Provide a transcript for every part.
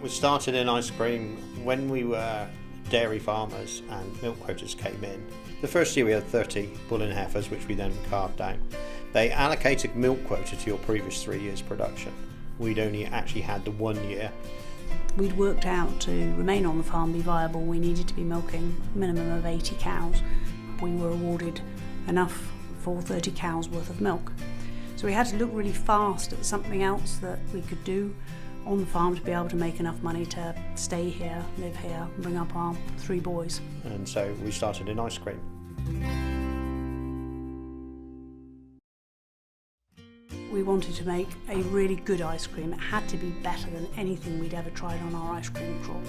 We started in ice cream when we were dairy farmers and milk quotas came in. The first year we had 30 bull and heifers, which we then carved down. They allocated milk quota to your previous 3 years production. We'd only actually had the 1 year. We'd worked out to remain on the farm, be viable, we needed to be milking a minimum of 80 cows. We were awarded enough for 30 cows worth of milk. So we had to look really fast at something else that we could do on the farm to be able to make enough money to stay here, live here, and bring up our 3 boys. And so we started in ice cream. We wanted to make a really good ice cream. It had to be better than anything we'd ever tried on our ice cream trawls,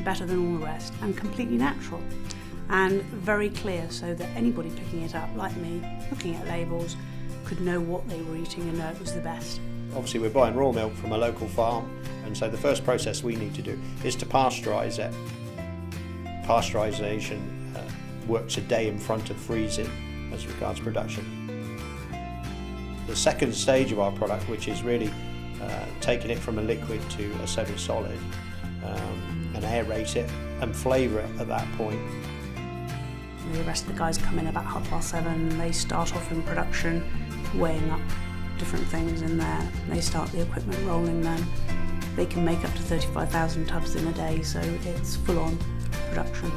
better than all the rest, and completely natural. And very clear so that anybody picking it up, like me, looking at labels, could know what they were eating and know it was the best. Obviously we're buying raw milk from a local farm, and so the first process we need to do is to pasteurise it. Pasteurisation works a day in front of freezing as regards production. The second stage of our product, which is really taking it from a liquid to a semi-solid, and aerate it and flavour it at that point. The rest of the guys come in about 7:30. They start off in production, weighing up different things in there. They start the equipment rolling then. They can make up to 35,000 tubs in a day, so it's full-on production.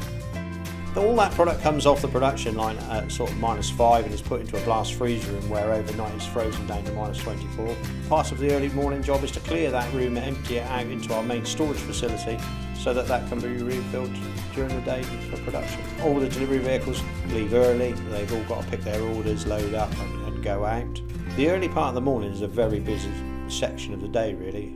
All that product comes off the production line at sort of -5 and is put into a blast freezer room where overnight it's frozen down to -24. Part of the early morning job is to clear that room and empty it out into our main storage facility so that that can be refilled during the day for production. All the delivery vehicles leave early, they've all got to pick their orders, load up and go out. The early part of the morning is a very busy section of the day really.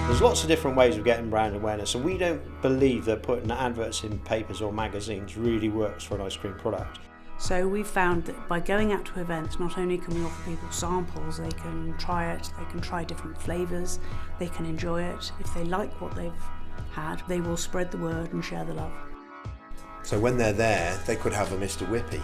There's lots of different ways of getting brand awareness, and we don't believe that putting adverts in papers or magazines really works for an ice cream product. So we've found that by going out to events, not only can we offer people samples, they can try it, they can try different flavours, they can enjoy it. If they like what they've had, they will spread the word and share the love. So when they're there, they could have a Mr. Whippy,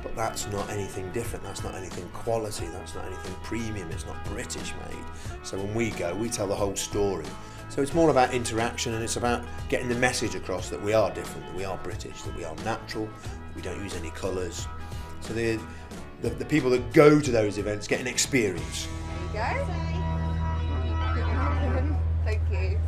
but that's not anything different, that's not anything quality, that's not anything premium, it's not British made. So when we go, we tell the whole story. So it's more about interaction, and it's about getting the message across that we are different, that we are British, that we are natural, that we don't use any colours. So the people that go to those events get an experience. There you go. Thank you.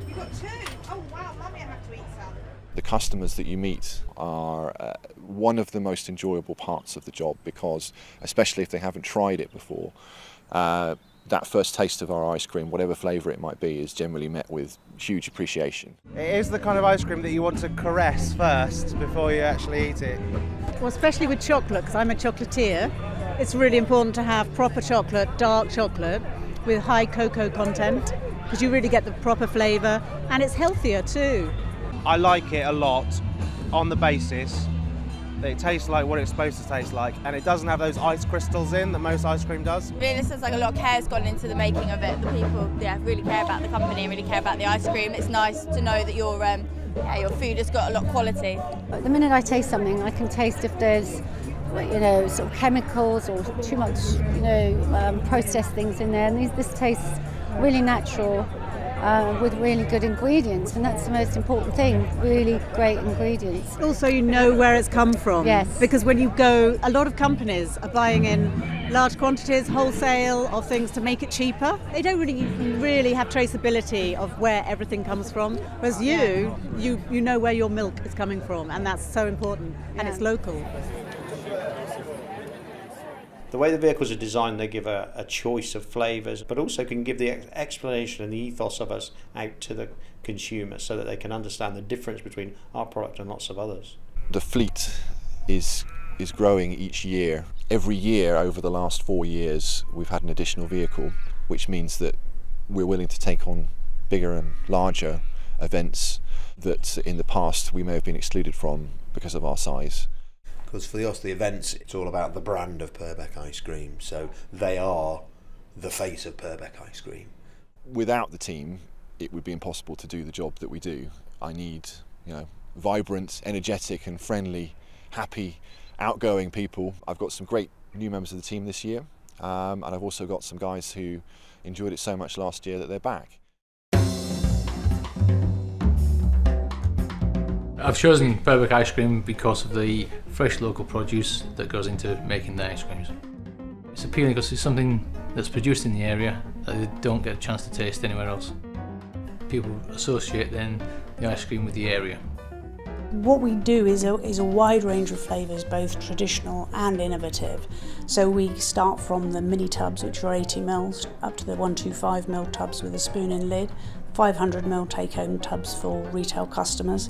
You got 2. Oh wow, Mummy, I have to eat some. The customers that you meet are one of the most enjoyable parts of the job, because especially if they haven't tried it before, that first taste of our ice cream, whatever flavour it might be, is generally met with huge appreciation. It is the kind of ice cream that you want to caress first before you actually eat it. Well, especially with chocolate, because I'm a chocolatier, it's really important to have proper chocolate, dark chocolate, with high cocoa content, because you really get the proper flavour, and it's healthier too. I like it a lot on the basis that it tastes like what it's supposed to taste like, and it doesn't have those ice crystals in that most ice cream does. Really, it sounds like a lot of care has gone into the making of it. The people, really care about the company, really care about the ice cream. It's nice to know that your food has got a lot of quality. The minute I taste something, I can taste if there's, sort of chemicals or too much, processed things in there. And this tastes really natural. With really good ingredients, and that's the most important thing, really great ingredients. Also, you know where it's come from. Yes. Because when you go, a lot of companies are buying in large quantities, wholesale, of things to make it cheaper. They don't really have traceability of where everything comes from, whereas you know where your milk is coming from, and that's so important, and it's local. The way the vehicles are designed, they give a choice of flavours, but also can give the explanation and the ethos of us out to the consumer so that they can understand the difference between our product and lots of others. The fleet is growing each year. Every year over the last 4 years, we've had an additional vehicle, which means that we're willing to take on bigger and larger events that in the past we may have been excluded from because of our size. Because for us, the events, it's all about the brand of Purbeck Ice Cream. So they are the face of Purbeck Ice Cream. Without the team, it would be impossible to do the job that we do. I need, vibrant, energetic and friendly, happy, outgoing people. I've got some great new members of the team this year, and I've also got some guys who enjoyed it so much last year that they're back. I've chosen Purbeck Ice Cream because of the fresh local produce that goes into making the ice creams. It's appealing because it's something that's produced in the area that they don't get a chance to taste anywhere else. People associate then the ice cream with the area. What we do is a wide range of flavours, both traditional and innovative. So we start from the mini tubs, which are 80 ml, up to the 125 ml tubs with a spoon and lid, 500 ml take-home tubs for retail customers,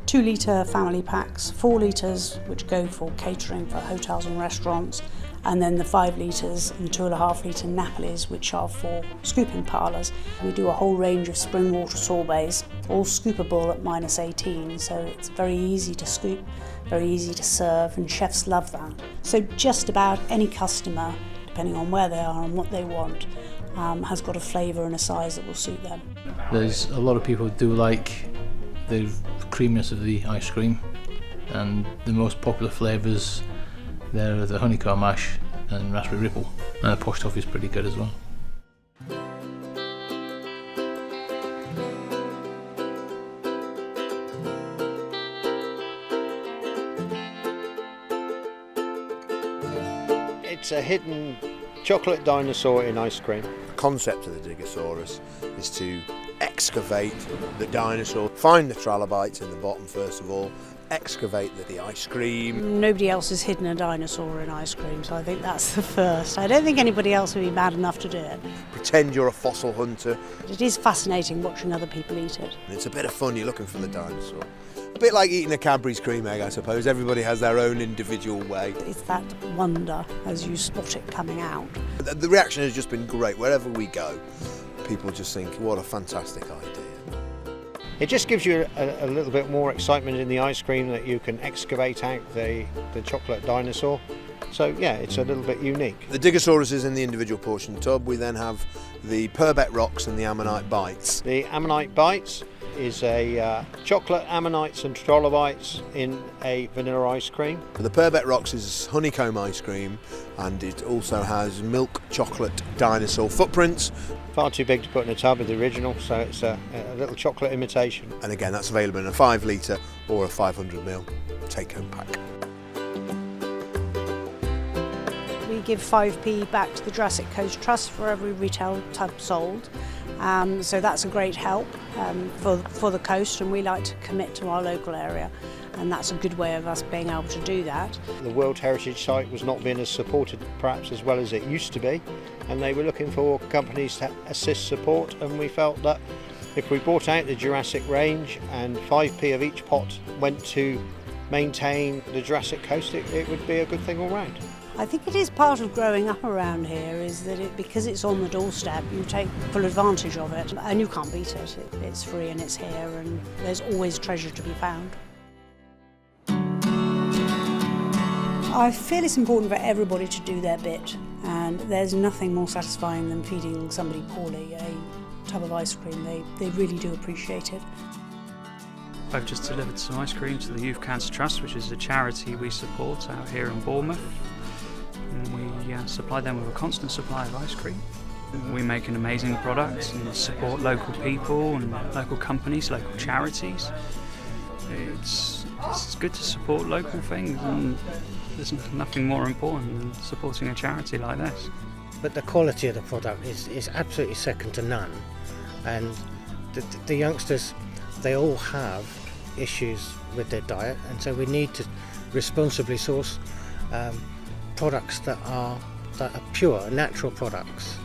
2 litre family packs, 4 litres which go for catering for hotels and restaurants, and then the 5 litres and 2.5 litre Napolis, which are for scooping parlours. We do a whole range of spring water sorbets, all scoopable at -18, so it's very easy to scoop, very easy to serve, and chefs love that. So just about any customer, depending on where they are and what they want, has got a flavour and a size that will suit them. There's a lot of people who do like the creaminess of the ice cream, and the most popular flavours there are the honeycomb ash and raspberry ripple, and the posh toffee is pretty good as well. It's a hidden chocolate dinosaur in ice cream. The concept of the Digosaurus is to excavate the dinosaur, find the trilobites in the bottom first of all, excavate the ice cream. Nobody else has hidden a dinosaur in ice cream, so I think that's the first. I don't think anybody else would be mad enough to do it. Pretend you're a fossil hunter. It is fascinating watching other people eat it. And it's a bit of fun, you're looking for the dinosaur. A bit like eating a Cadbury's cream egg, I suppose. Everybody has their own individual way. It's that wonder as you spot it coming out. The reaction has just been great. Wherever we go, people just think, what a fantastic idea. It just gives you a little bit more excitement in the ice cream that you can excavate out the chocolate dinosaur. So yeah, it's a little bit unique. The Digosaurus is in the individual portion tub. We then have the Purbeck rocks and the ammonite bites. The ammonite bites is a chocolate ammonites and trilobites in a vanilla ice cream. The Purbeck rocks is honeycomb ice cream, and it also has milk chocolate dinosaur footprints. Far too big to put in a tub of the original, so it's a little chocolate imitation. And again, that's available in a 5 litre or a 500 ml take-home pack. We give 5p back to the Jurassic Coast Trust for every retail tub sold. So that's a great help for the coast, and we like to commit to our local area, and that's a good way of us being able to do that. The World Heritage Site was not being as supported perhaps as well as it used to be, and they were looking for companies to assist support, and we felt that if we brought out the Jurassic range and 5p of each pot went to maintain the Jurassic coast, it would be a good thing all round. I think it is part of growing up around here is that because it's on the doorstep, you take full advantage of it, and you can't beat it. It's free and it's here, and there's always treasure to be found. I feel it's important for everybody to do their bit, and there's nothing more satisfying than feeding somebody poorly a tub of ice cream. They really do appreciate it. I've just delivered some ice cream to the Youth Cancer Trust, which is a charity we support out here in Bournemouth. And we supply them with a constant supply of ice cream. We make an amazing product and support local people and local companies, local charities. It's good to support local things, and there's nothing more important than supporting a charity like this. But the quality of the product is absolutely second to none, and the youngsters, they all have issues with their diet, and so we need to responsibly source products that are pure, natural products,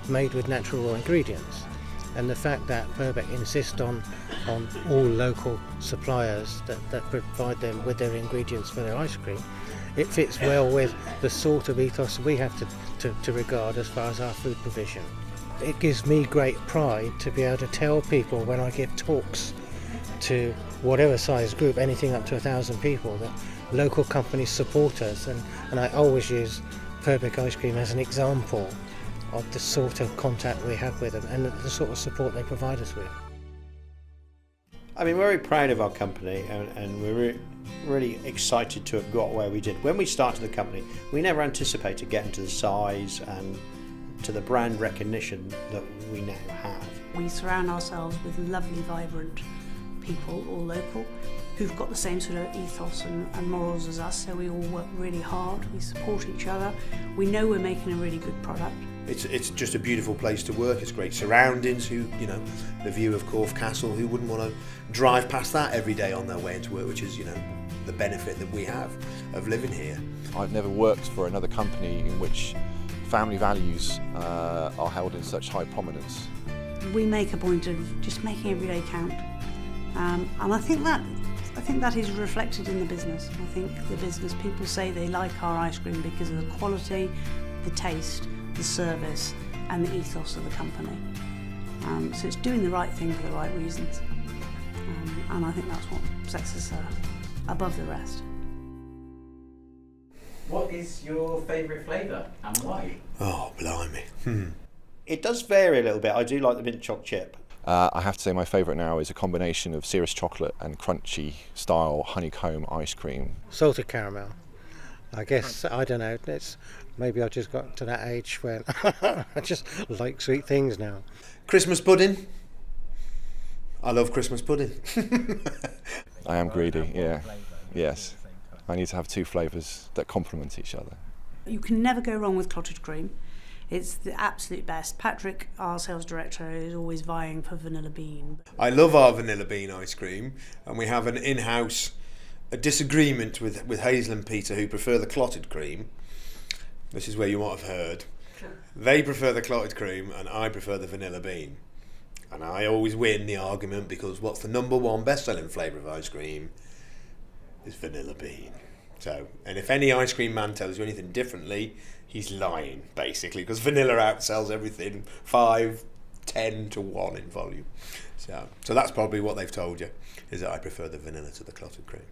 made with natural raw ingredients. And the fact that Purbeck insist on all local suppliers that provide them with their ingredients for their ice cream, it fits well with the sort of ethos we have to regard as far as our food provision. It gives me great pride to be able to tell people when I give talks to whatever size group, anything up to 1,000 people, that local companies support us, and I always use Purbeck Ice Cream as an example of the sort of contact we have with them and the sort of support they provide us with. I mean, we're very proud of our company, and we're really excited to have got where we did. When we started the company, we never anticipated getting to the size and to the brand recognition that we now have. We surround ourselves with lovely, vibrant people, all local, who've got the same sort of ethos and morals as us, so we all work really hard, we support each other, we know we're making a really good product. It's just a beautiful place to work. It's great surroundings. The view of Corfe Castle. Who wouldn't want to drive past that every day on their way into work? Which is, the benefit that we have of living here. I've never worked for another company in which family values are held in such high prominence. We make a point of just making every day count, and I think that is reflected in the business. I think the business people say they like our ice cream because of the quality, the taste, the service and the ethos of the company. So it's doing the right thing for the right reasons, and I think that's what sets us above the rest. What is your favourite flavour and why? Oh, blimey. It does vary a little bit. I do like the mint choc chip. I have to say my favourite now is a combination of Cirrus chocolate and crunchy style honeycomb ice cream. Salted caramel. I guess, I don't know, maybe I've just got to that age when I just like sweet things now. Christmas pudding. I love Christmas pudding. I am greedy, yeah. Yes. I need to have two flavours that complement each other. You can never go wrong with clotted cream. It's the absolute best. Patrick, our sales director, is always vying for vanilla bean. I love our vanilla bean ice cream, and we have an in-house disagreement with Hazel and Peter, who prefer the clotted cream. This is where you might have heard. They prefer the clotted cream and I prefer the vanilla bean. And I always win the argument because what's the number one best-selling flavour of ice cream is vanilla bean. So, and if any ice cream man tells you anything differently, he's lying, basically, because vanilla outsells everything 5-10 to 1 in volume. So that's probably what they've told you, is that I prefer the vanilla to the clotted cream.